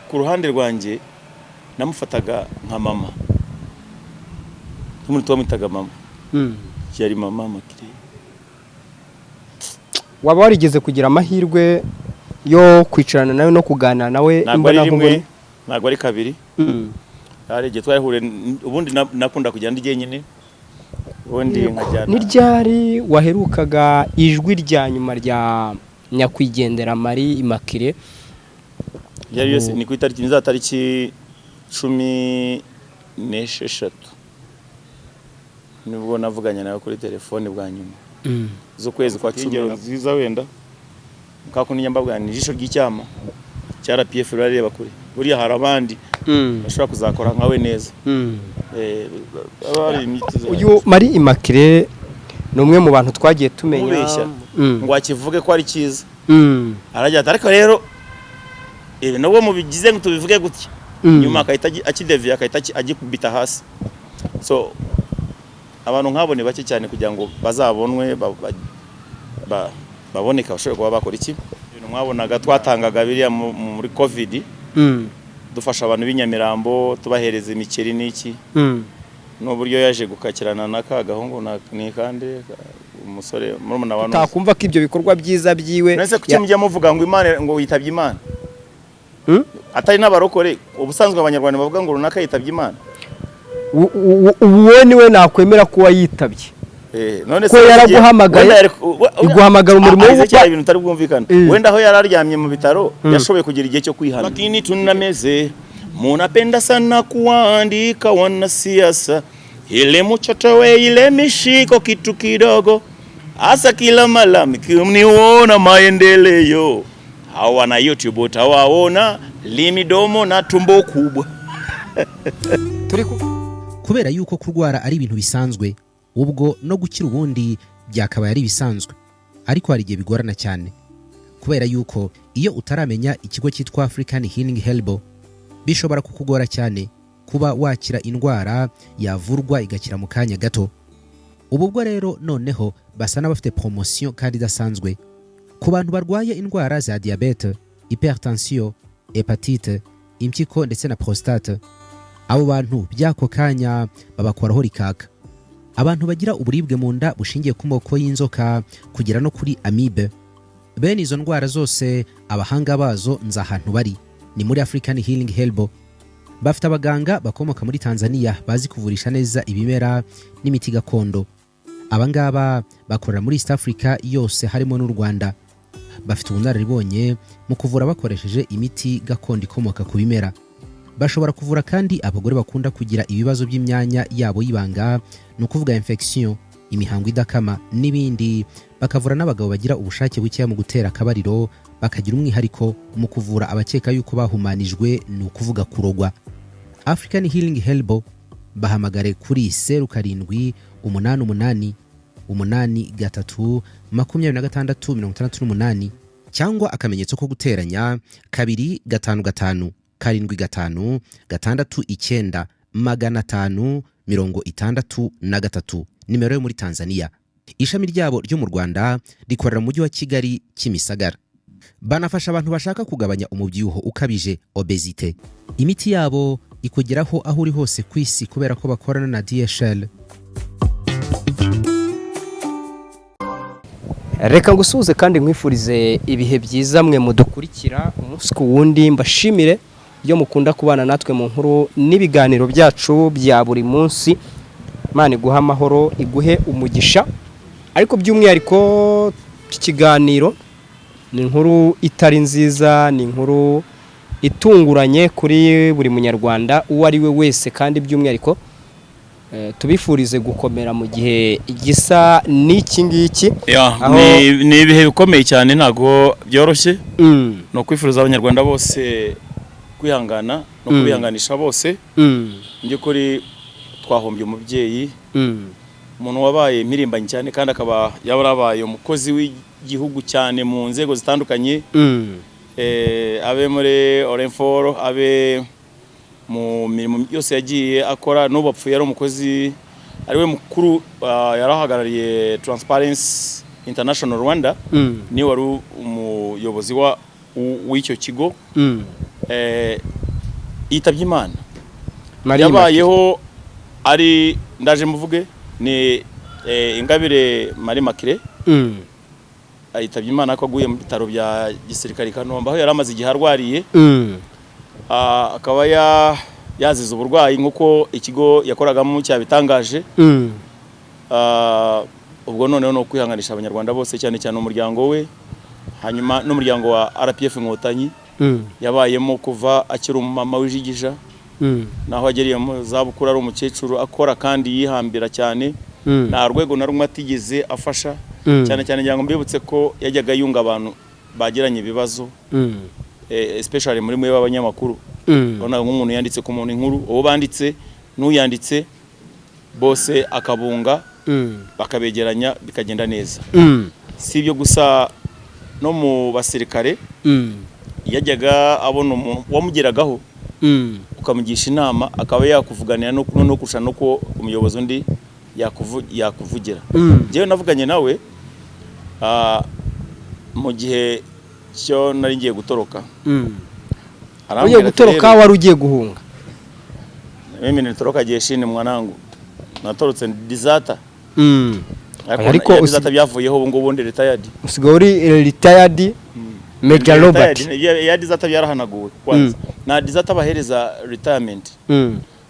ku ruhande rwanjye namufataga nka mama n'umuntu wamwitaga mama yari mama Makire. Waba warigeze kugira amahirwe yo kwicarana nawe no kuganira nawe imbona nkubone? Ntabwo ari kabiri. Yarege twahure ubundi nakunda kujyana ndi nyine. Ubundi nkajyana. Ni ryari waherukaga ijwi rya nyuma rya nyakwigendera Marie Immaculée? Yari yose ni ku itariki nzatariki 16 nibwo navuganye nawe kuri telefone bwa nyuma zo kwezi kwa 10 nziza wenda mkakundi nyambabwana ijisho ry'icyama cya RPF rareba kuri buriya hari abandi bashobora kuzakora nkawe neza. Abari imitizo uyu Marie Immaculée ni umwe mu bantu twagiye tumenya ngo akivuge ko ari cyiza arajya ariko rero nubwo mubigize ngo tubivuge gutya nyuma akahita akideviye akahita agikubita hasi. So abantu nkabone bake cyane kugira ngo bazabonwe baboneka bashobora kuba bakora iki. Ibintu mwabonaga twatangaga biriya muri covid dufasha abantu b'inyamirambo tubahereza imikeri n'iki n'uburyo yaje gukakirana nakagahungu ni kandi umusore murumuna wa none takumva ko ibyo bikorwa byiza byiwe nese kuki mujya muvuga ngo Imana ngo yitabye Imana atari n'abarokore ubusanzwe abanyarwanda bavuga ngo runaka yitabye Imana. Uwo niwe nakwemera ko wayitabye none ko yaraguhamagaye iguhamagara umurimo w'ubukwa ibintu utari bwumvikana wenda aho yararyamye mu bitaro yashoboye kugira igihe cyo kwihana. Lakini tunameze munapenda sana kuandika wanasiasa ile mchotowe ile mishiko kitu kidogo hasa kila malamiki mniona maendeleo hawa na YouTube utawaona limidomo na tumbo kubwa. Kubera yuko kurwara ari ibintu bisanzwe ubwo no gukira ubundi byakabaye ari bisanzwe ariko hari igihe bigorana cyane kubera yuko iyo utaramenya ikigo cyitwa African Healing Helbo bishobora kukugora cyane kuba wakira indwara yavurwa igakira mu kanya gato. Ubwo rero noneho basa n'abafite promotion kandi idasanzwe ku bantu barwaye indwara za diabete, hypertension, hepatite, impyiko ndetse na prostate. Abo bantu byako kanya babakoraho rikaka. Abantu bagira uburibwe mu nda bushingiye ku moko y'inzoka kugira no kuri amibe. Bene izo ndwara zose abahanga bazo nza ahantu bari ni muri African Healing Helbo. Bafite abaganga bakomoka muri Tanzania bazi kuvurisha neza ibimera n'imiti gakondo. Abangaba bakorera muri East Africa yose harimo n'u Rwanda. Bafite ubunararibonye mu kuvura bakoresheje imiti gakondo ikomoka ku bimera. Bashobora kuvura kandi abagore bakunda kugira ibibazo by'imyanya yabo y'ibanga no kuvuga infection, imihango idakama n'ibindi. Bakavura n'abagabo bagira ubushake buke mu gutera akabariro bakagira umwihariko mu kuvura abakeka yuko bahumanijwe no kuvuga kurogwa. African Healing Helbo bahamagare kuri 0788832668 cyangwa akamenyetso ko guteranya 255 75 69 563 nimero yo muri Tanzania. Ishami ryabo ryo mu Rwanda rikorera mu mujyi wa Kigali Kimisagara. Banafasha abantu bashaka kugabanya umubyibuho ukabije obesity. Imiti yabo ikugeraho aho uri hose ku isi kubera ko bakorana na DHL. Reka ngusuhuze kandi nkwifurize ibihe byiza mwe mudukurikira umunsi ku wundi. Mbashimire iyo mukunda kubana natwe mu nkuru n'ibiganiro byacu bya buri munsi. Imana iguha amahoro iguhe umugisha. Ariko by'umwihariko ikiganiro ni inkuru itari nziza, ni inkuru itunguranye kuri buri munyarwanda uwo ari we wese, kandi by'umwihariko tubifurize gukomera mu gihe igisa n'iki ngiki. Ni ibihe bikomeye cyane ntago byoroshye. No kwifuriza abanyarwanda bose kwihangana no kubihanganisha bose. Nje kuri twahombye umubyeyi, umuntu wabaye impirimbanyi cyane kandi akaba yarabaye umukozi w'igihugu cyane mu nzego zitandukanye. Abe muri Orenforo, abe mu mirimo yose yagiye akora, n'ubapfuye ari umukozi ariwe mukuru yarahagarariye Transparency International Rwanda. Ni wari umuyobozi w'icyo kigo. yitabye Imana. Marie Yabayeho ari ndaje muvuge ni Ingabire Marie Makire. Yitabye Imana ko aguye mu bitaro bya gisirikare Kanombe aho yari amaze igihe arwariye. Akaba yazize uburwayi nkuko ikigo yakoragamo cyabitangaje. Ubwo noneho no kwihanganisha abanyarwanda bose cyane cyane umuryango we, hanyuma n'umuryango wa RPF Inkotanyi yabayemo kuva akiri umumama w'ijigija naho ageriye mu zabukuru ari umukecuru akora kandi yihambira cyane, nta rwego na rumwe atigeze afasha, cyane cyane ngira ngo mbibutse ko yajyaga yunga abantu bagiranye ibibazo, especially muri mwe b'abanyamakuru. Ubona nk'umuntu yanditse ku muntu inkuru, uwo banditse n'uyanditse bose akabunga bakabegeranya bikagenda neza. Si ibyo gusa, no mu basirikare yajyaga abona umuntu wamugeragaho ukamugisha inama akaba yakuvuganira no kurusha no ko umuyobozi undi yakuvugira. Jewe navuganye nawe mu gihe cyo nari ngiye gutoroka. Ugiye gutoroka wari ugiye guhunga? Mimi nitoroka jeshini mwanangu, natorotse dizata. Ariko dizata byavuyeho ubu ngubu ndi retired. Usigaye uri retired Major Robert. Ya dizata byarahanaguwe kwanza. Na dizata bahereza retirement.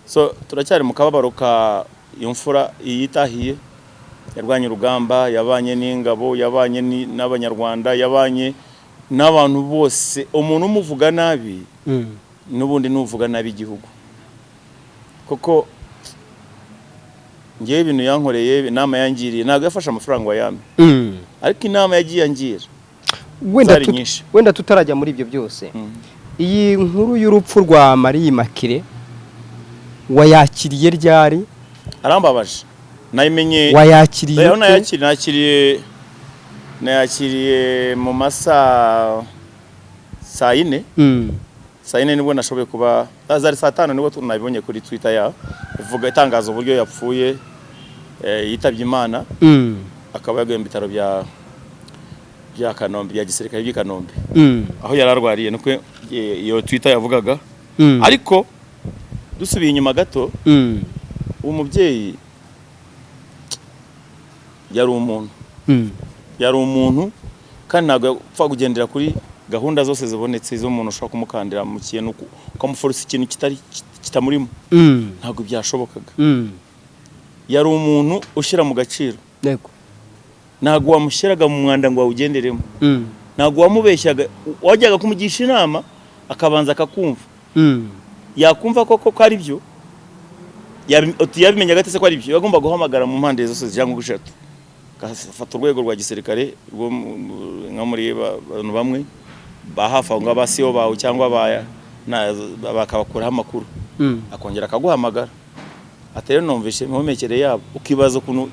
So turacyari mu kababaro ka imfura yitahiye, yarwanye urugamba, yabanye n'ingabo, yabanye n'abanyarwanda, yabanye n'abantu bose. Umuntu umuvuga nabi n'ubundi nuvuga nabi igihugu, koko ngiye ibintu yankoreye, inama yangiriye ntabwo yafasha amafaranga wayame, ariko inama yagiye yangira wenda tutarajya muri ibyo byose. Iyi nkuru y'urupfu rwa Marie Makire wayakiriye ryari? Arambabaje. Nayimenye nayakiriye mu masaa saa 4. Saa 4 nibwo nashoboye kuba azari saa 5 nibwo tunabibonye kuri Twitter ya ivuga itangazo uburyo yapfuye, yitabye Imana. Akaba yaguye mu bitaro bya Kanombe, bya gisirikare by'i Kanombe, aho yararwariye nuko iyo Twitter yavugaga. Ariko dusubiye inyuma gato, umubyeyi yari umuntu kandi ntabwo yapfa kugendera kuri gahunda zose zibonetse zo umuntu ushobora kumukandira mu kintu ukamuforsa ikintu kitamurimo. Ntabwo byashobokaga. Yari umuntu ushyira mu gaciro. Ntabwo wamushyiraga mu mwanda ngo wawugenderemo. Ntabwo wamubeshyaga, wajyaga kumugisha inama akabanza akakumva. Yakumva koko ko ari byo, yabimenyaga atese ko ari byo, yagomba guhamagara mu mpande zose zijyango gushatu, gafata urwego rwa gisirikare rwo nka muri abantu bamwe bahafa ngo abasiyo bawe cyangwa bakabakuraho amakuru, akongera akaguhamagara atero numvishe impumekere yabo, ukibaza ukuntu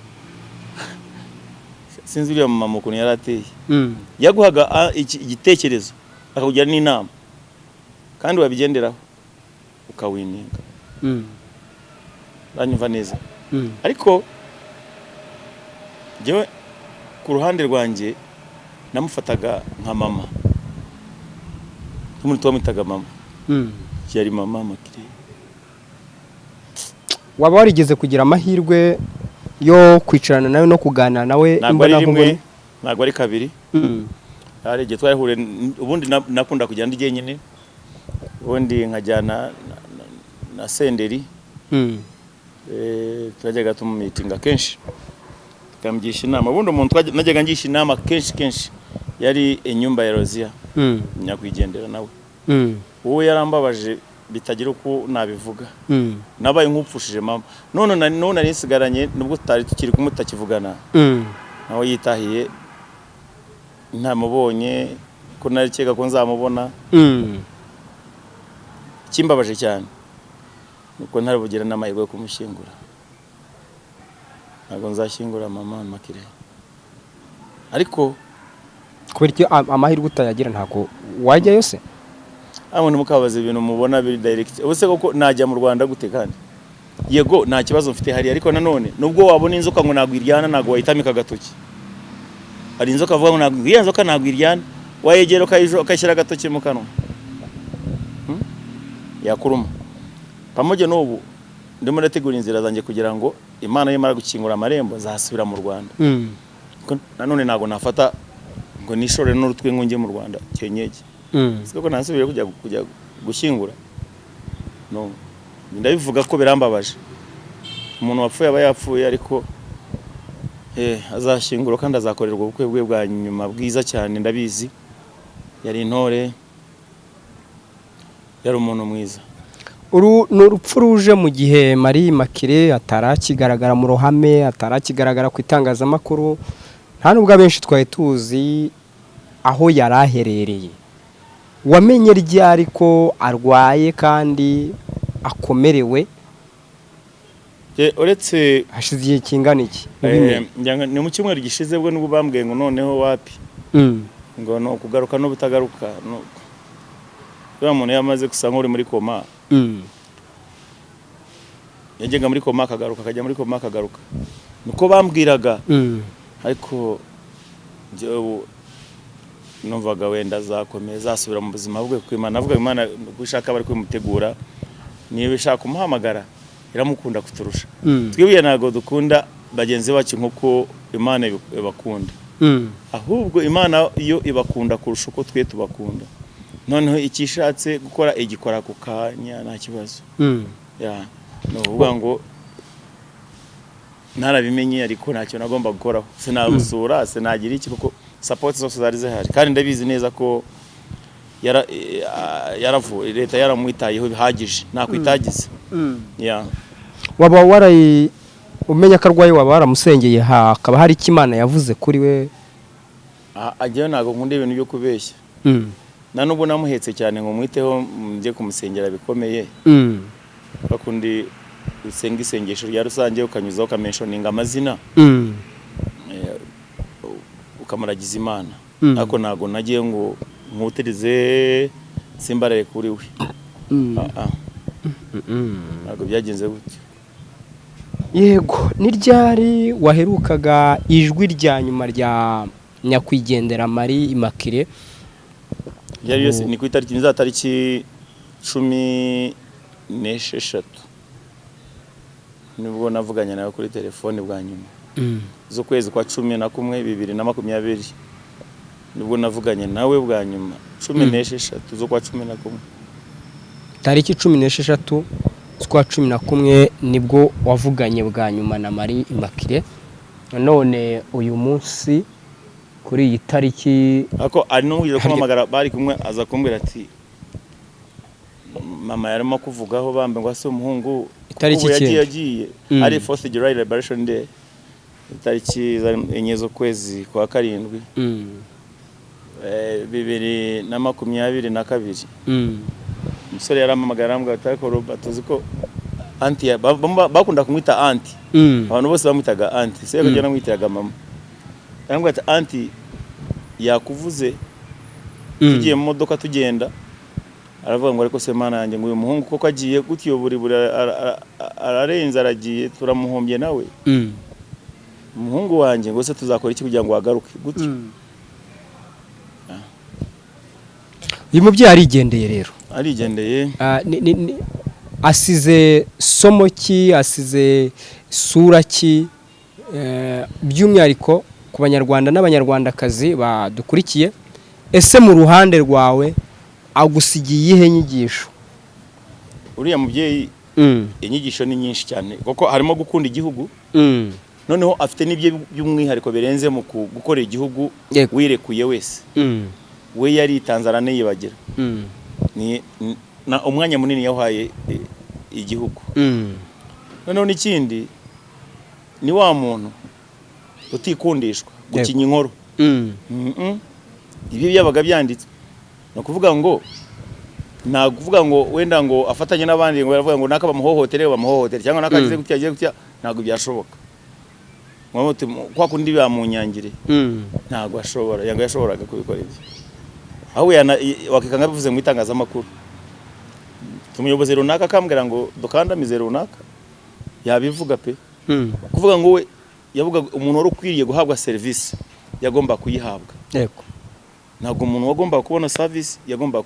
sinzi uriya mama ukuntu yarateye. Yaguhaga igitekerezo akakugira n'inama kandi wabigenderaho ukawininga. Banyumva neza. Ariko jewe ku ruhande rwanjye namufataga nka mama, umuntu twamwitaga mama. Yari mama Makire. Waba warigeze kugira amahirwe yo kwicarana nawe no kuganira nawe imbona nkubone? Ntabwo ari kabiri. Ari igihe twarahure, ubundi nakunda kujya ndi jyenyine, ubundi nkajyana na Senderi. Twajyaga tumumitinga kenshi tukamugisha inama. Ubundi umuntu najyaga ngisha inama kenshi yari inyumba ya Rozia, nyakwigendera nawe. Uwo yarambabaje bitagira uko nabivuga. Nabaye nk'upfushije mama. None nari nsigaranye nubwo tutari tukiri kumutakivugana. Naho yitahiye ntamubonye ko narikeka ko nzamubona. Kimbabaje cyane nuko ntarabugira n'amahirwe yo kumushyingura. Ntabwo nzashyingura mama Makire. Ariko kubera iki amahirwe utayagira ntabwo wajya yose? Abone mukabaza ibintu mubona biri direct. Ubuse koko najya mu Rwanda gute kandi? Yego nta kibazo mfite hari, ariko nanone nubwo wabona inzoka ngo nagwiryana ntabwo wayitamika gatoki. Hari inzoka avuga ngo nagwiryana, inzoka nagwiryana, wayegera ukayishyira gatoki mu kanwa. Yakuruma. pamoja n'ubu ndimo ndategura inzira zanjye kugira ngo Imana yemara gukingura amarembo zasubira mu Rwanda. Nanone nago nafata ngo nishore n'urutwe ngunge mu Rwanda cyenyeje. Siko nasubire kujya gushyingura. No. Ndabivuga ko birambabaje. Umuntu wapfuye aba yapfuye ariko azashyingura kandi azakorerwa ubukwe bwe bwa nyuma bwiza cyane ndabizi. Yari intore. Yari umuntu mwiza. N'urupfu ruje mu gihe Marie Immaculée atarakigaragara mu ruhame, atarakigaragara ku itangazamakuru, nta nubwo abenshi twari tuzi aho yari aherereye. Wamenye ryari ko arwaye kandi akomerewe? Uretse hashize igihe kingana iki? Ni mu cyumweru gishize bwo n'ubwo bambwiye ngo noneho wapi. Ngo no kugaruka no butagaruka no. Uyu muntu yamaze gusa nk'uri muri koma. Yajyaga muri koma akagaruka, akajya muri koma akagaruka. Nuko bambwiraga. Ariko numvaga wenda zakomeza asubira mu buzima bwe kuko Imana avuga Imana gushaka bari kwimutegura. Niba ishaka kumuhamagara iramukunda kuturusha. Twebwe nago dukunda bagenzi bacu nkuko Imana ibakunda. Ahubwo Imana iyo ibakunda kurusha uko twe tubakunda. Noneho ikishatse gukora igikora ku kanya nta kibazo. Ya no uvuga ngo narabimenye ariko ntacyo nagomba gukoraho. Sinabusura sinagira iki kuko support zose zari zihari kandi ndabizi neza ko yaravuye leta yaramwitayeho bihagije nakwitagize. Ya waba warayi umenya ko arwaye waba waramusengeye hakaba hari ikimana yavuze kuri we? Ajyayo nago nkunde ibintu byo kubeshya. Na nubwo namuhetse cyane ngo mwiteho mujye kumusengera bikomeye. Bakundi usenga isengesho rya rusange ukanyuzaho ukamentioninga amazina. Ukamuragiza Imana. Ariko nago nagiye ngo nkuterize simbarare kuri we. Nago byagenze gutyo. Yego, ni ryari waherukaga ijwi rya nyuma rya nyakwigendera Marie Immaculée? Yari yose ni ku itariki nizatariki 16 nibwo navuganye nawe kuri telefone bwa nyuma. Zo kwezi kwa 11 2020 nibwo navuganye nawe bwa nyuma 16 zo kwa 11. Tariki 16 z'ukwa 11 nibwo wavuganye bwa nyuma na Marie Immaculée. None uyu munsi kuri iyi tariki ako ari no kugira kumamagara bari kumwe aza kumbwira ati mama yarimo kuvugaho bambe ngo ase umuhungu itariki yagiye ari 4th July Liberation Day itariki enye zo kwezi kwa 7 2022 umusore yaramamagara ambwa atako Robert uziko anti bakunda kumwita anti abantu bose bamwitaga anti se kujya namwitiraga mama ambwa ati anti yakuvuze tugiye mu modoka tugenda aravuga ngo ariko se Mana yanjye ngo uyu muhungu koko agiye gutyo buri ararenza aragiye turamuhombye nawe umuhungu wanjye ngo se tuzakora iki kugira ngo agaruke gutyo. Uyu mubyeyi arigendeye rero arigendeye asize somo ki asize sura ki by'umwihariko ku banyarwanda n'abanyarwandakazi badukurikiye? Ese mu ruhande rwawe agusigiye ihe nyigisho? Uriya mubyeyi inyigisho ni nyinshi cyane kuko harimo gukunda igihugu. Noneho afite n'ibye by'umwihariko birenze mu gukorera igihugu wirekuye wese. We yari Tanzania yibagira. Ni umwanya munini yahaye igihugu. Noneho n'ikindi ni wa muntu utikundishwa gukinya inkoro. Ibi byabaga byanditse no kuvuga ngo nakuvuga ngo wenda ngo afatanye n'abandi ngo baravuga ngo naka bamuhohotere cyangwa nakagize gutya ntago byashoboka. Mwamuti kwa kundi bamunyangire ntago ashobora yanga yashoboraga kubikora ibyo. Aho wakikanga bivuze mu itangazamakuru tumuyobozi runaka kambwira ngo dukandamize runaka yabivuga pe. Kuvuga ngo we yavuga umuntu wari ukwiriye guhabwa service yagomba kuyihabwa. Yego. Ntago umuntu wagomba kubona service yagomba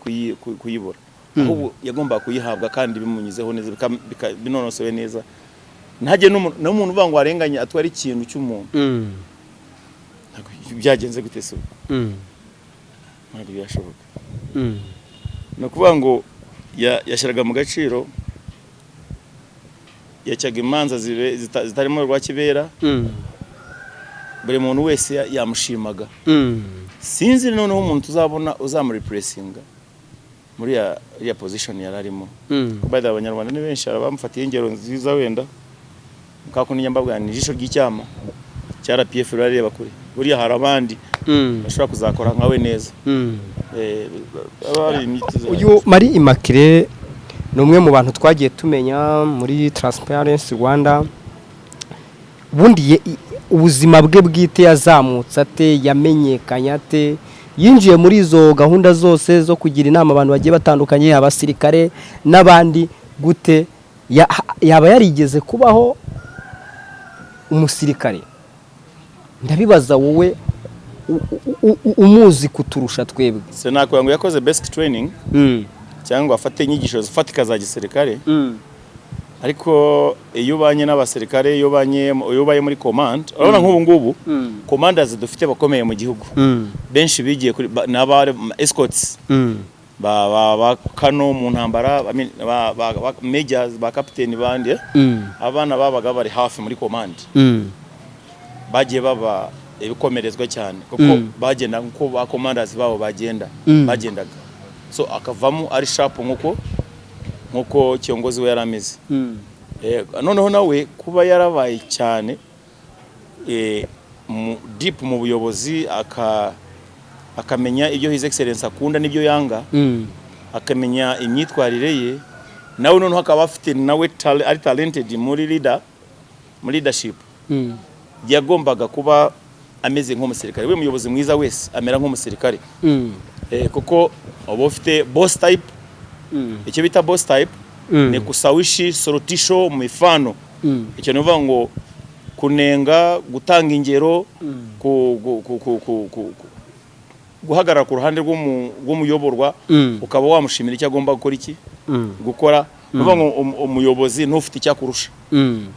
kuyibora. ahubwo yagomba kuyihabwa kandi bimunyizeho neza binonosowe neza ntajye n'umuntu uvuga ngo arenganye atwara ikintu cy'umuntu byagenze gute se ntabwo byashoboka no kuvuga ngo yashyiraga mu gaciro yacyaga imanza zitarimo rwa kibera buri muntu wese yamushimaga sinzi noneho umuntu tuzabona uzamuripresinga muri ya position yararimo kubada abanyarwanda ni benshi abamufatiye ingero nziza wenda kako ninyambabwa ni jisho ry'icyama cyara PF rareba kuri buriya hari abandi bashobora kuzakora nkawe neza uyu Marie Immaculée ni umwe mu bantu twagiye tumenya muri Transparency Rwanda bundi ubuzima bwe bwite yazamutse ate yamenyekanye ate yinjiye muri izo gahunda zose zo kugira inama abantu bagiye batandukanye abasirikare n'abandi gute yaba yarigeze kubaho umusirikare ndabibaza wowe umuzi kuturusha twebwe se nakubwira ngo yakoze basic training cyangwa afate inyigisho zifatika za gisirikare ariko iyo ubanye n'abasirikare iyo ubaye muri command urabona nk'ubu ngubu commanders dufite bakomeye mu gihugu benshi bigiye kuri n'abari escorts ba kano mu ntambara ba majors ba captain bandi abana babaga bari hafi muri command bagiye baba ibikomerezwa cyane kuko bagenda nko ba commanders babo bagendaga so akavamo ari sharp nkuko kiongozi we yarameze noneho nawe kuba yarabaye cyane deep mu buyobozi akamenya ibyo his excellence akunda n'ibyo yanga akamenya imyitwarire ye nawe noneho akaba afite nawe ari talented muri leadership yagombaga kuba ameze nk'umusirikare we muyobozi mwiza wese amera nk'umusirikare kuko abo ufite boss type icyo bita boss type ni kusawishi sorotisho mu mifano icyo nuvuga ngo kunenga gutanga ingero guhagarara ku ruhande rw'umuyoborwa ukaba wamushimira icyo agomba gukora iki gukora nuvuga ngo umuyobozi ntufite icyo akurusha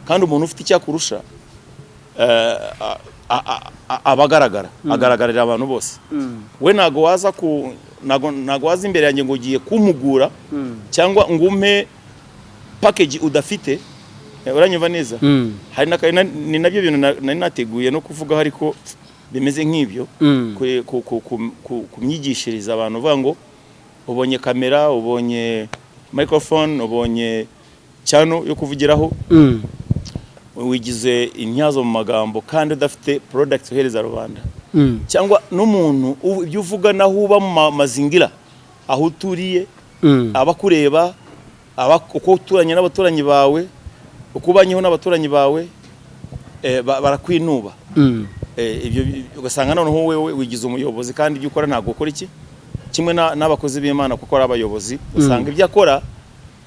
kandi umuntu ufite icyo akurusha agaragarira abantu bose we ntago waza imbere yanjye ngo ugiye kumpugura cyangwa ngo umpe package udafite uranyumva neza hari ni nabyo bintu nari nateguye no kuvuga ariko bimeze nk'ibyo kumyigishiriza abantu uvuga ngo ubonye kamera ubonye microphone ubonye cyano yo kuvugiraho wigize intyazo mu magambo kandi udafite product uhereza rubanda cyangwa n'umuntu ibyo uvuga naho uba mu mazingira aho uturiye abakureba uko uturanye n'abaturanyi bawe ukubanyeho n'abaturanyi bawe barakwinuba ibyo ugasanga noneho wewe wigize umuyobozi kandi ibyo ukora ntabwo ukora iki kimwe n'abakozi b'Imana kuko ari abayobozi usanga ibyo akora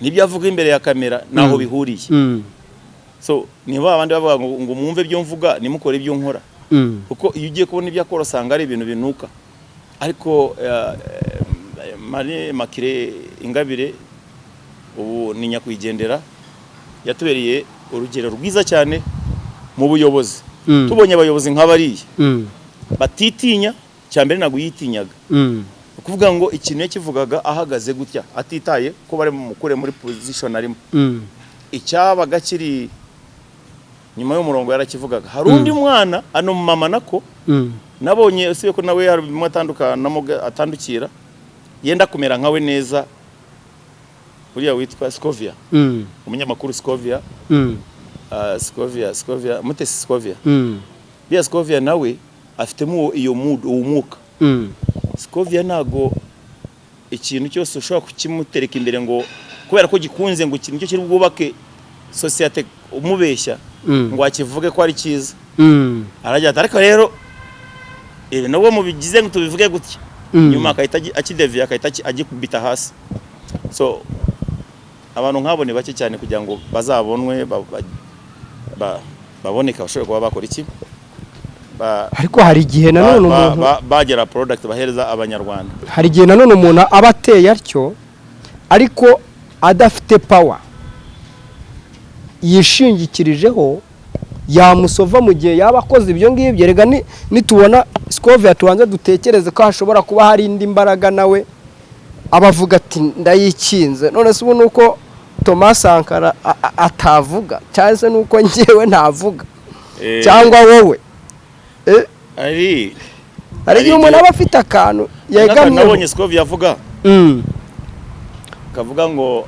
n'ibyo avuga imbere ya kamera naho bihuriye so niba abandi bavuga ngo mwumve ibyo mvuga nimukore ibyo nkora kuko iyo ugiye kubona ibyo akora usanga ari ibintu binuka ariko Marie Immaculée Ingabire ubu ni nyakwigendera yatubereye urugero rwiza cyane mu buyobozi tubonye abayobozi nk'abariye batitinya cyambere nago yitinyaga kuvuga ngo ikintu yakivugaga ahagaze gutya atitaye ko bari mukure muri position arimo icyabaga kiri nyuma y'umurongo yarakivugaga hari undi mwana ano mama nako nabonye usiye ko nawe hari bimwe atandukira yenda kumera nkawe neza uriya witwa Scovia umunyamakuru Scovia Mutesi Scovia bia Scovia nawe afitemo iyo mood umwuka Scovia nago ikintu cyose ushobora kukimutereka imbere ngo kubera ko gikunze ngo ikintu cyo kiri bwubake societe umubeshya ngo akivuge ko ari cyiza arajya ariko rero nabo mubigize ngo tubivuge gutya nyuma akahita akidevia akahita agikubita hasi so abantu nkabone bake cyane kugira ngo bazabonwe baboneka bashobora kuba bakora iki ariko hari igihe nanone umuntu bagera product bahereza abanyarwanda hari igihe nanone umuntu aba ateye atyo ariko adafite power yishingikirijeho yamusova mu gihe yaba akoze ibyo ngibyo. Rega nitubona Scovia tubanze dutekereze ko hashobora kuba hari indi mbaraga nawe abavuga ati ndayikinze. None se ubu nuko Thomas Sankara atavuga cyangwa se nuko njyewe ntavuga cyangwa wowe ari umuntu aba afite akantu yegamye. Nabonye Scovia avuga kavuga ngo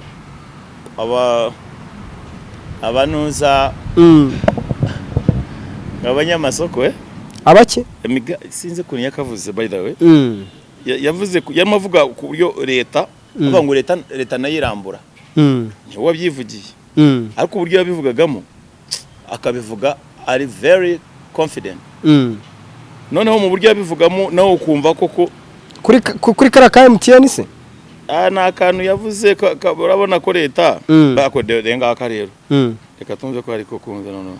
abanuza abanyamasoko abake sinze kuntu yakavuze by the way yavuze yamavuga ku buryo leta avuga ngo leta nayirambura ni wabyivugiye ariko uburyo yabivugagamo akabivuga ari very confident noneho mu buryo yabivugamo nawe ukumva koko kuri kara MTN se na kantu yavuze urabona ko leta bakodewe ngaka rero reka tumve ko ariko kumva noneho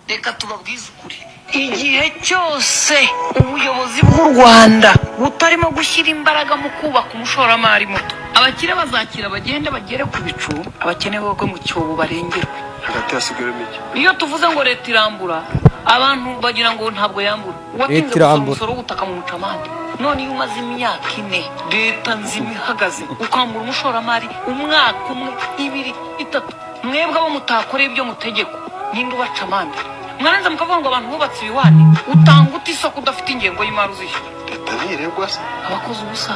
reka tubabwize ukuri igihe cyose ubuyobozi bw'u Rwanda butarimo gushyira imbaraga mu kubaka umushoramari muto abakire bazakira bagende bagere ku bicu abakene bogwe mu cyobo barengerwe hagati hasigara mike. Iyo tuvuze ngo leta irambura abantu bagira ngo ntabwo yambura watinze umusoro w'ubutaka mu mucamande none iyo umaze imyaka 4 leta nzima ihagaze ukambura umushoramari umwaka umwe 2 3 mwebwe abo mutakoreye ibyo mutegeko ninde ubacamande mwaranza mukavuga ngo abantu bubatse ibiwani utanga utisoko udafite ingengo y'imari uzishyura tabiregwa se abakoze ubusa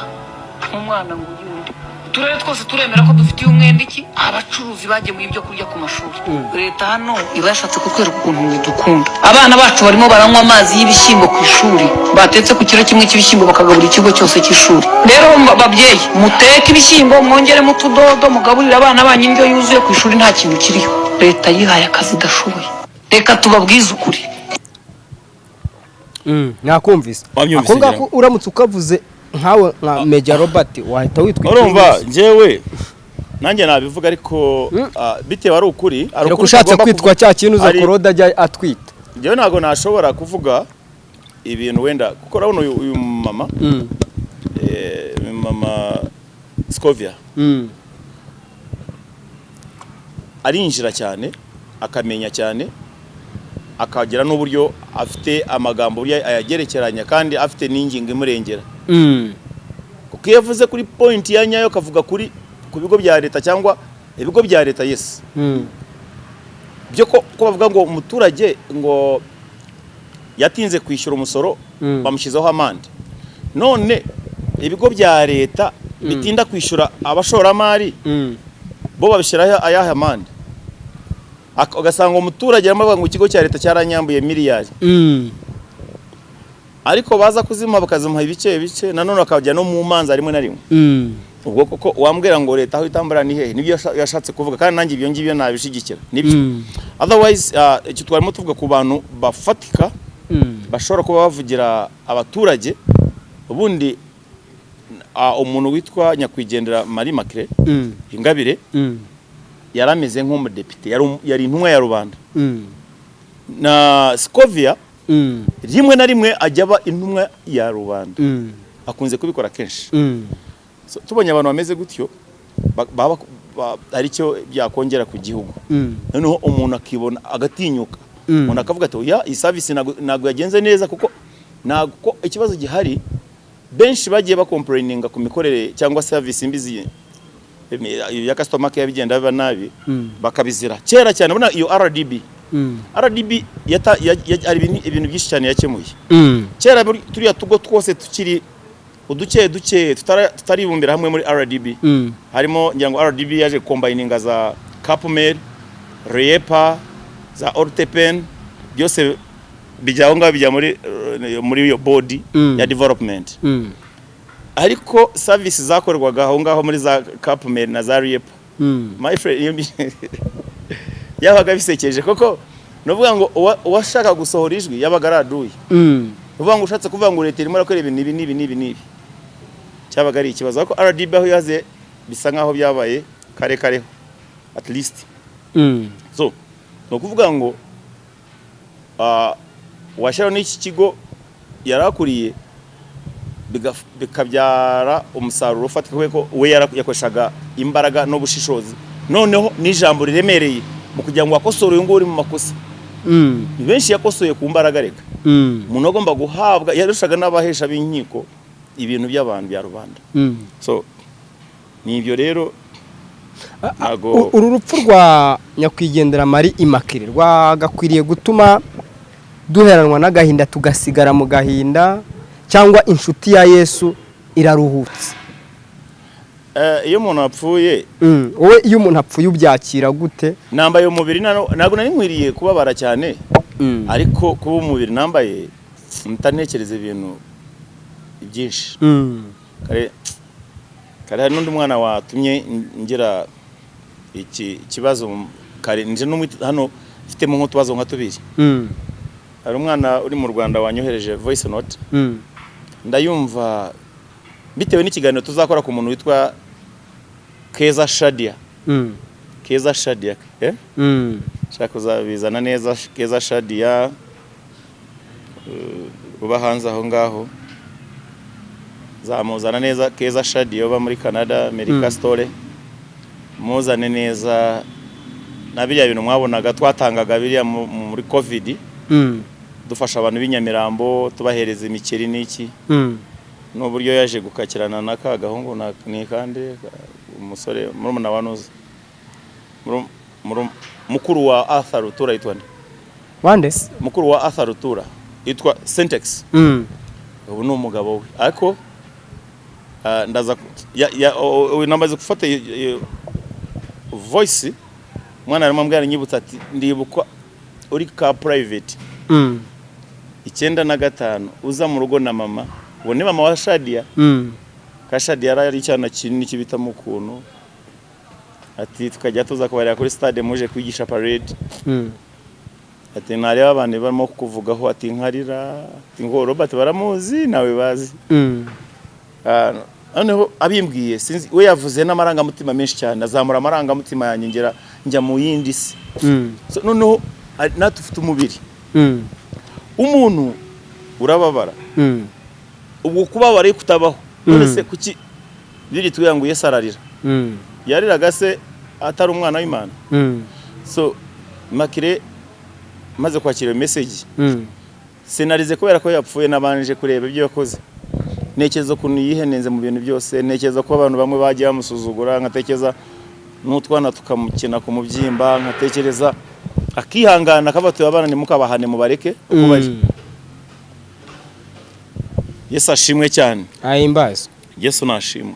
umwana ngo yundi turere twose turemera ko dufitiye umwenda iki abacuruzi bagemuye ibyo kurya ku mashuri leta hano ibashatse kutwereka ukuntu dukunda abana bacu barimo baranywa amazi y'ibishyimbo ku ishuri batetse ku kiro kimwe cy'ibishyimbo bakagabura ikigo cyose cy'ishuri. Rero babyeyi muteke ibishyimbo mwongere mu tudodo mugaburira abana banyu indyo yuzuye ku ishuri nta kintu kiriho leta yihaye akazi gashoboye. Reka tubabwize ukuri nakumvise ako ngako uramutse ukavuze nkawe nka Major Robert wahita witwa urumva njyewe nanjye nabivuga ariko bitewe ari ukuri ariko ushatse kwitwa cya kintu uza kuroda ajya atwita njyewe ntago nashobora kuvuga ibintu wenda kuko urabona uyu mama mama Scovia arinjira cyane akamenya cyane akagira n'uburyo afite amagambo ayagerekeranya kandi afite n'ingingo imurengera kuko yavuze kuri point ya nyayo kavuga kuri ku bigo bya leta cyangwa ibigo bya leta yes byo ko bavuga ngo umuturage ngo yatinze kwishyura umusoro bamushyizeho amande none ibigo bya leta bitinda kwishyura abashoramari bo babishiraho ayahe amande ugasanga umuturage amavuga ngo ikigo cya leta cyaranyambuye miliyari ariko baza kuzima bakazimuha ibice nanone akajya no mu manza rimwe na rimwe ubwo koko wambwira ngo leta aho itambara ni hehe nibyo yashatse kuvuga kandi nanjye ibyo ngibyo nabishigikira nibyo otherwise icyo twarimo tuvuga ku bantu bafatika bashobora kuba bavugira abaturage ubundi umuntu witwa nyakwigendera Marie Macre Ingabire yarameze nk'umudepite yari intumwa ya rubanda na Scovia rimwe na rimwe ajyaba intumwa ya rubanda akunze kubikora kenshi tubonye abantu bameze gutyo hari icyo byakongera ku gihugu noneho umuntu akibona agatinyuka umuntu akavuga ati oya iyi service ntago yagenze neza kuko ntago ikibazo gihari benshi bagiye bakomplaininga ku mikorere cyangwa service mbizi ya customer care bigenda biba nabi bakabizira kera cyane bona iyo RDB ari ibintu byinshi cyane yakemuye kera turiya tugo twose tukiri uduke tutaribumbira hamwe muri RDB harimo ngira ngo RDB yaje combininga za Capmel Repa za Ortepen byose bijyaho ngaho bijya muri iyo body ya development ariko service zakorwaga aho ngaho muri za Capmel na za Repa my friend yabaga bisekeje koko novuga ngo uwashaka gusohora ijwi yabaga araduye uvuga ngo ushatse kuvuga ngo leta irimo rakora ibintu nibi cyabaga ari ikibazo ariko RDB aho yaze bisa nkaho byabaye kareho at least so no kuvuga ngo washara n'iki kigo yarakuriye bikabyara umusaruro ufatika kuko we yakoreshaga imbaraga no bushishozi noneho n'ijambo riremereye mu kugira ngo akosore uyu nguyu uri mu makosa ni benshi yakosoye ku mbaraga reka umuntu agomba guhabwa yarushaga n'abahesha b'inkiko ibintu by'abantu bya rubanda so ni ibyo rero uru rupfu rwa nyakwigendera Marie Immaculée rwagakwiriye gutuma duheranwa n'agahinda tugasigara mu gahinda cyangwa inshuti ya Yesu iraruhutse iyo umuntu apfuye wowe iyo umuntu apfuye ubyakira gute nambaye umubiri ntabwo nari nkwiriye kubabara cyane ariko kuba umubiri nambaye mutanekereza ibintu byinshi kare hari n'undi mwana watumye ngira ikibazo kare nje hano mfitemo nk'utubazo nka tubiri hari umwana uri mu Rwanda wanyohereje voice note ndayumva bitewe n'ikiganiro tuzakora ku muntu witwa Keza Shadia Keza Shadia shaka kuzabizana neza Keza Shadia uba hanze aho ngaho zamuzana neza Keza Shadia uba muri Canada America Store muzane neza na biriya bintu mwabonaga twatangaga biriya muri covid dufasha abantu b'inyamirambo tubahereza imikeri n'iki n'uburyo yaje gukakirana n'aka gahungu ni kandi umusore murumuna wanuze mukuru wa Arthur Rutura yitwa wande mukuru wa Arthur Rutura yitwa Syntax ubu ni umugabo we ariko ndaza namaze gufata voice mwana arimo mbwira nyibutsa ati ndibukwa uri ka private 95 uza mu rugo na mama ubu ni mama wa Shadia ka Shadia yari cyana kinini kibita mu kuntu ati tukajya tuza kubarira kuri stade muje kwigisha parade ati nari abantu barimo kuvugaho ati nkarira ati ngo Robert baramuzi nawe bazi noneho abimbwiye sinzi we yavuze n'amaranga mutima menshi cyane azamura amaranga mutima yanjye njya mu yindi si so noneho natufite umubiri umuntu urababara ubwo kubabara kutabaho none se kuki biri tuya ngo yesararira yariraga se atari umwana w'Imana so Immaculée maze kwakira message sinarize kubera ko yapfuye nabanje kureba ibyo yakoze nekezo kuntu yihenenze mu bintu byose nekezo ko abantu bamwe bagiye bamusuzugura nkatekeza n'utwana tukamukina ku mubyimba nkatekereza akihangana akabatuye abana ni mukabahane mubareke uko bari Yesu ashimwe cyane ahimbaze Yesu nashimwe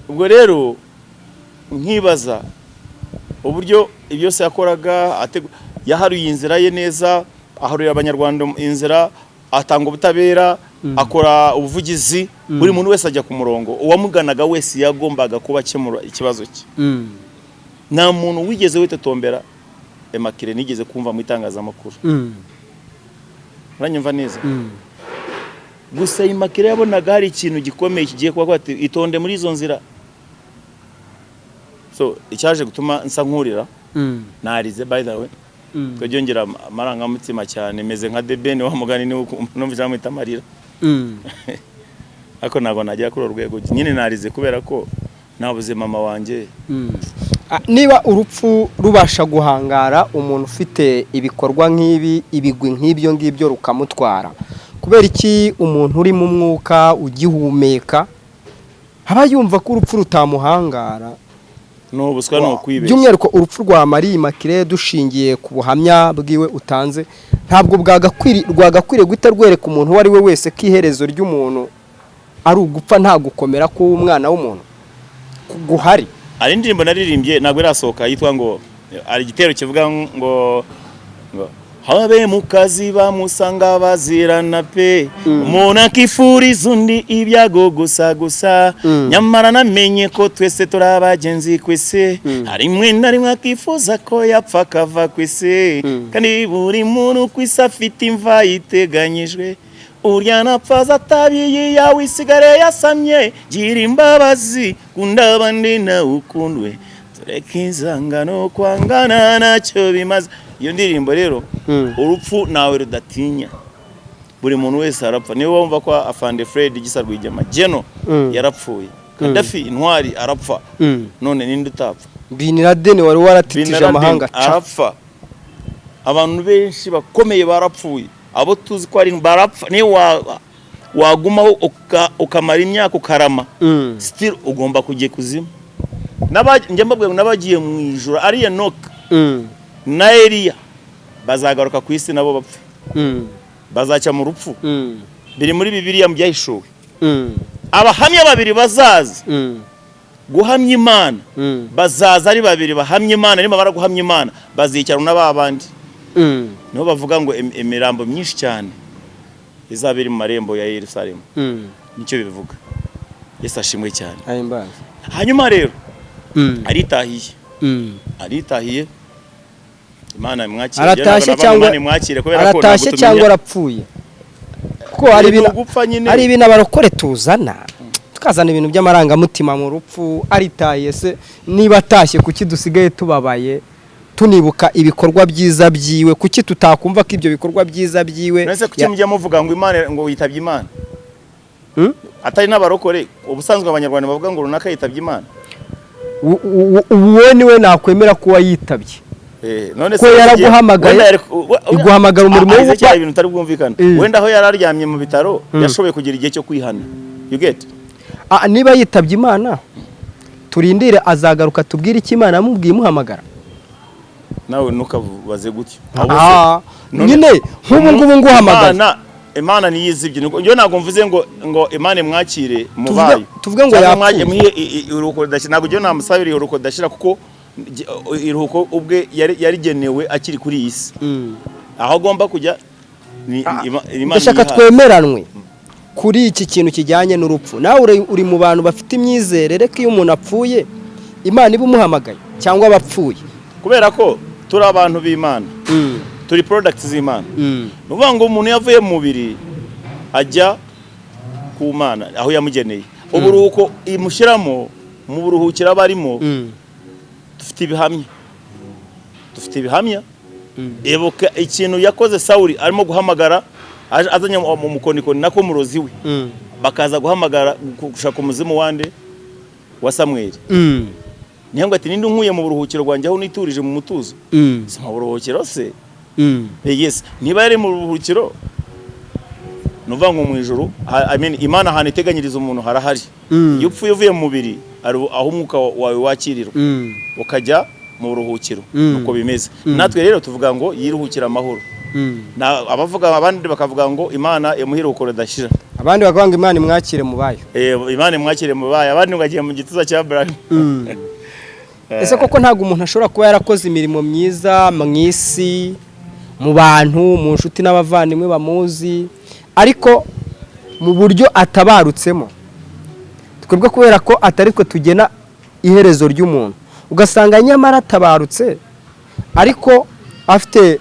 ubwo rero nkibaza uburyo ibyose yakoraga yaharuye inzira ye neza aharurira abanyarwanda inzira atanga ubutabera akora ubuvugizi buri muntu wese ajya ku murongo uwamuganaga wese yagombaga kuba akemura ikibazo cye nta muntu wigeze witetombera Immaculée nigeze kumva mu itangazamakuru uranyumva neza gusa Immaculée yabonaga hari ikintu gikomeye kigiye kuba ati itonde muri izo nzira so icyaje gutuma nsa nkurira narize by the way twajyongera amaranga mutima cyane meze nka debeni wa mugani ni numvira mu itamarira ako nago najya kuri urwego nyine narize kubera ko nabuze mama wanje niba urupfu rubasha guhangara umuntu ufite ibikorwa nk'ibi ibigwi nk'ibyo ngibyo rukamutwara kubera iki umuntu uri mu mwuka ugihumeka haba yumva ko urupfu rutamuhangara no buswa no kwibeshya by'umwihariko urupfu rwa Marie Immaculée dushingiye ku buhamya bwiwe utanze ntabwo rwagakwiriye guhita rwereka umuntu uwo ari we wese ko iherezo ry'umuntu ari ugupfa nta gukomera k'umwana w'umuntu guhari ari indirimbo naririmbye ntabwo irasohoka yitwa ngo ari igitero kivuga ngo habe mu kazi bamusanga bazirana pe umuntu akifuriza undi ibyago gusa nyamara namenye ko twese turi abagenzi kwese hari mwe na rimwe akifuza ko yapfa akava kwese kandi buri muntu kwisi afite imva yiteganyijwe urya napfaza tabiye yawe isigare yasamye gira imbabazi kunda abandi na ukundwe tureke inzangano kwangana nacyo bimaze iyo ndirimbo rero urupfu nawe rudatinya buri muntu wese arapfa. Niyo wumva ko Afande Fred Gisa Rwigema Geno yarapfuye, Gaddafi intwari arapfa, none ninde utapfa? Bin Laden wari waratitije amahanga arapfa. Abantu benshi bakomeye barapfuye, abo tuzi ko ari barapfa. Niyo wagumaho ukamara imyaka ukarama, still ugomba kujye kuzima. Njye mbabwiye n'abagiye mu ijuru ari Enoka na Eliya bazagaruka ku isi nabo bapfa, bazaca mu rupfu. Biri muri Bibiliya mu byahishuwe. Abahamya babiri bazaza guhamya Imana, bazaza ari babiri bahamya Imana, niba baraguhamya Imana bazicara n'ababandi. Niho bavuga ngo imirambo myinshi cyane izabiri mu marembo ya Yerusalemu. Nicyo bivuga. Yesu ashimwe cyane. Hanyuma rero aritahiye Imana imwakire. Aratashye cyangwa arapfuye? Ko hari ibintu abarokore tuzana, tukazana ibintu by'amarangamutima mu rupfu. Aritahiye se, niba atashye kuki dusigaye tubabaye tunibuka ibikorwa byiza byiwe? Kuki tutakumva ko ibyo bikorwa byiza byiwe? Nese kuki mujya muvuga ngo Imana ngo yitabye Imana? Atari n'abarokore, ubusanzwe abanyarwanda bavuga ngo runaka yitabye Imana. Uwo niwe nakwemera ko wayitabye. None ko yaraguhamagaye, iguhamagara umurimo wo gukora ibintu utari bwumvikana. Wenda aho yararyamye mu bitaro yashoboye kugira igihe cyo kwihana. You get? Niba yitabye Imana, turindire azagaruka tubwire iki Imana yamubwiye imuhamagara. Nawe nukabaze gutyo. Nyine nk'ubu ngubu nguhamagara. Imana niyizibye. Njye ntabwo mvuze ngo Imana imwakire mubayo. Tuvuge ngo yapfuye iruhuko dashira. Ntabwo njye namusabira iruhuko dashira kuko iruhuko ubwe yarigenewe akiri kuri iyi si. Aho agomba kujya Imana. Ndashaka twemeranwe kuri iki kintu kijyanye n'urupfu. Nawe uri mu bantu bafite imyizerere ko iyo umuntu apfuye Imana iba imuhamagaye cyangwa abapfuye? Kubera ko turi abantu b'Imana, turi products z'Imana. Nuvuga ngo umuntu yavuye mu mubiri ajya ku Mana aho yamugeneye. Uburuhuko imushyiramo mu buruhukira barimo. Dufite ibihamya. Ebuka ikintu yakoze Sawuli arimo guhamagara, azanye mu mukonikoni nako murozi we. Bakaza guhamagara gushaka umuzimu wande wa Samweli. Niyo ngo ati ninde unkuye mu buruhukiro rwanjye aho niturije mu mutuzo. Si mu buruhukiro se? Yes, niba yari mu buruhukiro nuvuga ngo mu ijuru, Imana hano iteganyiriza umuntu harahari. Iyo upfuye uvuye mu mubiri aho umwuka wawe wakirirwa ukajya mu buruhukiro. Uko bimeze natwe rero tuvuga ngo yiruhukira amahoro. Abavuga abandi bakavuga ngo Imana imuhiruko redashira, abandi bakavuga ngo Imana imwakire mu bayo. Imana imwakire mu bayo, abandi ngagiye mu gituza cya Abraham. Ese koko ntabwo umuntu ashobora kuba yarakoze imirimo myiza mu isi, mu bantu, mu nshuti n'abavandimwe bamuzi, ariko mu buryo atabarutsemo? Twebwe kubera ko atari ko tugena iherezo ry'umuntu, ugasanga nyamara atabarutse ariko afite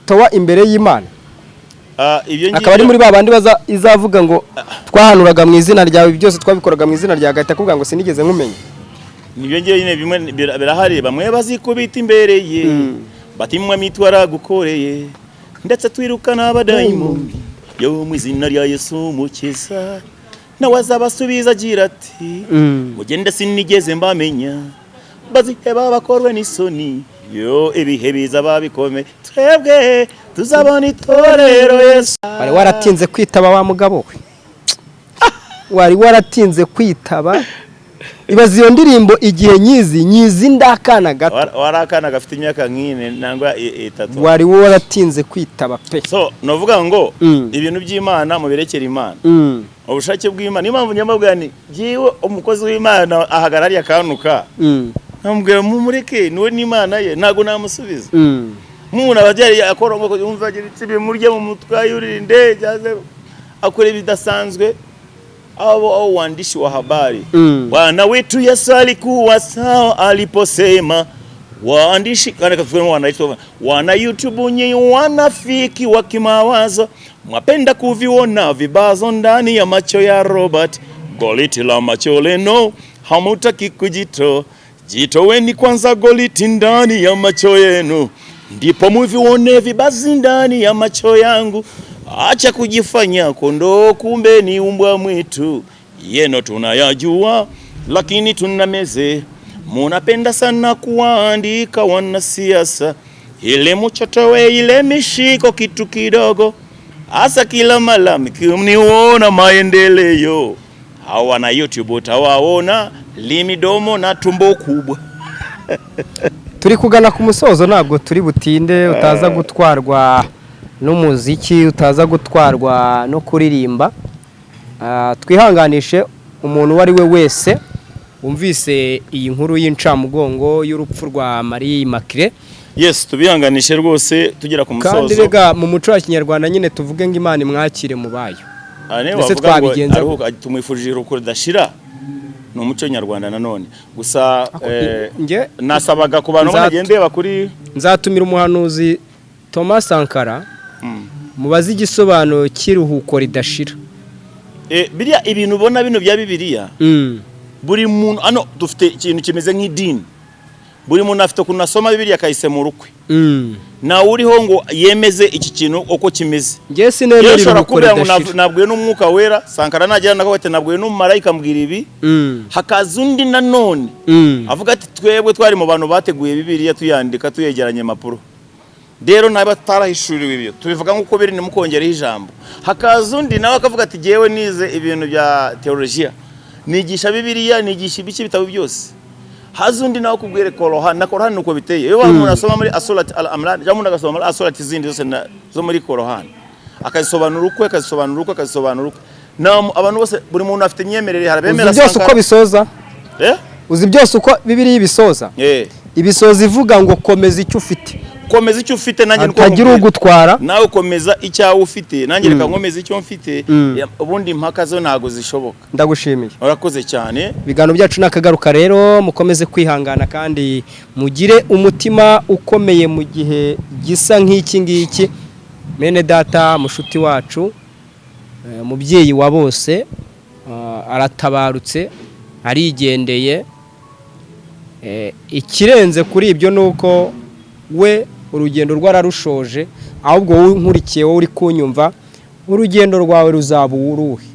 tawa imbere y'Imana. Akaba ari muri babandi izavuga ngo twahanuraga mu izina ryawe, byose twabikoraga mu izina rya gahita kuvuga ngo sinigeze nkumenya. Nibyo ngiye nyine bimwe birahari, bamwe bazikubita imbere ye batimwa mitwara gukoreye, ndetse twirukana abadayimoni yo mu izina rya Yesu mukiza. Nawe azabasubiza agira ati mugende sinigeze mbamenya, baziheba bakorwe n'isoni, yo ibihe biza babikome, twebwe tuzabona itorero Yesu. Wari waratinze kwitaba wa mugabo we, wari waratinze kwitaba. Ibaze iyo ndirimbo igihe nyizi ndakana gato, warakana gafite imyaka nk'ine nangwa 3, wari waratinze kwitaba pe. So novuga ngo ibintu by'Imana mu birekera Imana, ubushake bw'Imana. Niyo mpamvu nyamabwa ni giwe umukozi w'Imana ahagarariye akanuka, nambwira mumureke niwe n'Imana ye, ntago namusubiza. Umuntu ababyari akora ngo yumva agira itsibe murye mu mutwe yurinde jaze akore bidasanzwe. Au waandishi wa habari, Bwana wetu Yesu alikuwa sawa aliposema, waandishi wanaitwa wana YouTube nyi wanafiki wa kimawazo, mwapenda kuviona vibazo ndani ya macho ya Robert, goliti la macho leno hamutaki kujito, jitoweni kwanza goliti ndani ya macho yenu, ndipo muvione vibazi ndani ya macho yangu. acha kujifanya kondoo, kumbe ni umbwa mwitu. Yeno tunayajua, lakini tunameze. Munapenda sana kuandika wanasiasa, ile muchotowe ile mishiko kitu kidogo, asa kila malamiki mniona maendeleo. Hawa na YouTube utawaona limidomo na tumbo kubwa. Turi kugana ku musozo, ntabwo turi butinde, utaza gutwarwa n'umuziki, utaza gutwarwa no kuririmba. Twihanganishe umuntu wari we wese umvise iyi nkuru y'incamugongo y'urupfu rwa Marie Immaculée. Yes, tubihanganishe rwose tugera ku musozo. Kandi rega mu muco wa Kinyarwanda nyine tuvuge ngo Imana imwakire mu bayo. Ndetse twabigenza tumwifurije urukundo dashira. No muco nyarwanda nanone. Gusa nasabaga ku bantu bagendeye bakuri, nzatumira umuhanuzi Thomas Sankara mubazi igisobanuro cy'iruhuko ridashira. Biriya ibintu ubona bino bya Bibiliya, buri muntu ano dufite ikintu kimeze nk'idini. Buri muntu afite kunasoma Bibiliya kayise mu rukwe. Na uriho ngo yemeze iki kintu uko kimeze. Ngiye sinemera iruhuko ridashira. Nabwiye n'umwuka wera, Sankara nagira nakabate nabwiye n'umumarayika mbwira ibi. Hakaza undi nanone avuga ati twebwe twari mu bantu bateguye Bibiliya tuyandika tuyegeranye mapuro. Rero naba tarahishuriwe ibyo tubivuga nkuko biri nimukongeraho ijambo. Hakaza undi nawe akavuga ati jewe nize ibintu bya teologiya, nigisha Bibiliya, nigisha ibice bitabo byose. Haza undi nawe kubwire Qur'an, na Qur'an nuko biteye. Iyo umuntu asoma muri Asurat al-Amran, jamu ndagasoma muri Asurat izindi zose zo muri Qur'an, akazisobanura uko akazisobanura uko. Abantu bose buri muntu afite imyemerere, harabemera Sankara. Uzi byose uko bisoza? Uzi byose uko Bibiliya bisoza? Ibisoza ivuga ngo komeza icyo ufite. Komeza icyo ufite nanjye nuko atagira ugutwara, nawe komeza icyawe ufite nanjye reka nkomeza icyo mfite. Ubundi impaka zo ntago zishoboka. Ndagushimiye, urakoze cyane. Bigano byacu nakagaruka rero, mukomeze kwihangana kandi mugire umutima ukomeye mu gihe gisa nk'iki ngiki. Mene data mushuti wacu, mubyeyi wa bose, aratabarutse, arigendeye. Ikirenze kuri ibyo nuko we urugendo rwararushoje, ahubwo wowe nkurikiye, wowe uri kunyumva, urugendo rwawe ruzaba uruhe?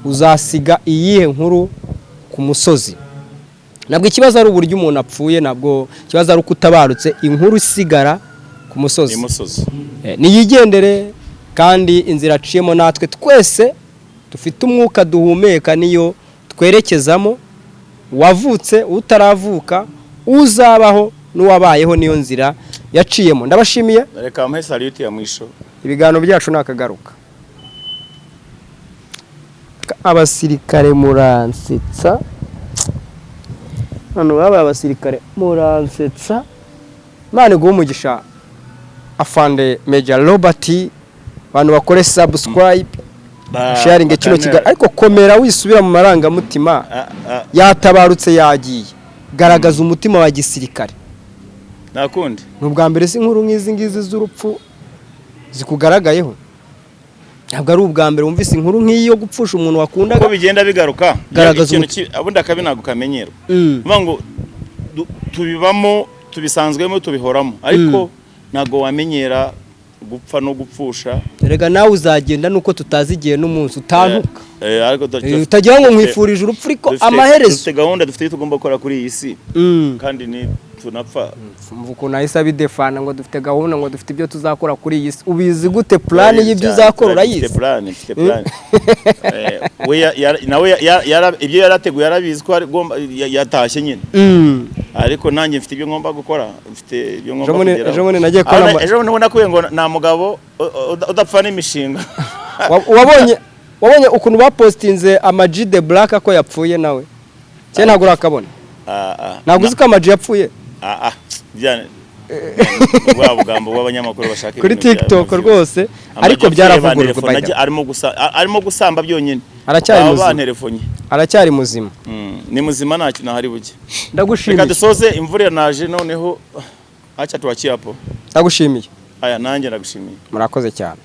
Uzasiga iyihe nkuru ku musozi? Nabwo ikibazo ari uburyo umuntu apfuye, nabwo ikibazo ari uko utabarutse, inkuru isigara ku musozi. Niyigendere, kandi inzira aciyemo natwe twese dufite umwuka duhumeka niyo twerekezamo. Wavutse, utaravuka, uzabaho n'uwabayeho niyo nzira yaciyemo. Ndabashimiye, reka mpe salute ya mwisho. Ibigano byacu nakagaruka. Abasirikare muransetsa, hano baba abasirikare muransetsa. Mane guha umugisha afande Major Robert, abantu bakore subscribe, sharing kino kigali, ariko komera wisubira mu marangamutima. Yatabarutse yagiye, garagaza umutima wa gisirikare. Nakundi n'ubwa mbere si inkuru nk'izi ngizi z'urupfu zikugaragayeho, ntabwo ari ubwa mbere wumvise inkuru nk'iyi yo gupfusha umuntu wakundaga. Ko bigenda bigaruka, garagaza abundi akabi ntabwo kamenyero. Vuga ngo tubibamo, tubisanzwemo, tubihoramo, ariko ntabwo wamenyera gupfa no gupfusha. Rega nawe uzagenda nuko tutazigiye n'umunsi utantuka. Ariko utagira ngo nkwifurije urupfu, ariko amaherezo dufite gahunda dufite tugomba gukora kuri iyi si, kandi ni tunapfa. Mvuko nahise bidefana ngo dufite gahunda, ngo dufite ibyo tuzakora kuri iyi si. Ubizi gute plan y'ibyo uzakora? Urayizi? Mfite plan. Nawe ibyo yarateguye yarabizi ko yatashye nyine. Ariko nanjye mfite ibyo ngomba gukora, mfite ibyo ngomba kugera. Ejo bundi nagiye kora, ejo bundi nakuye ngo nta mugabo udapfa n'imishinga. Wabonye ukuntu bapostinze Ama-G The Black ko yapfuye nawe? Cye ntabwo urakabona? Ntabwo uzi ko Ama-G yapfuye? Byane bwa bugambo bw'abanyamakuru bashaka kuri TikTok rwose, ariko byaravugururwa bayda. Arimo gusamba byonyine. Aracyari muzima. Ni muzima nta kintu hari buke. Ndagushimiye. Reka dusoze, imvura naje noneho acha tuwachi hapo. Ndagushimiye. Aya nanjye ndagushimiye. Murakoze cyane.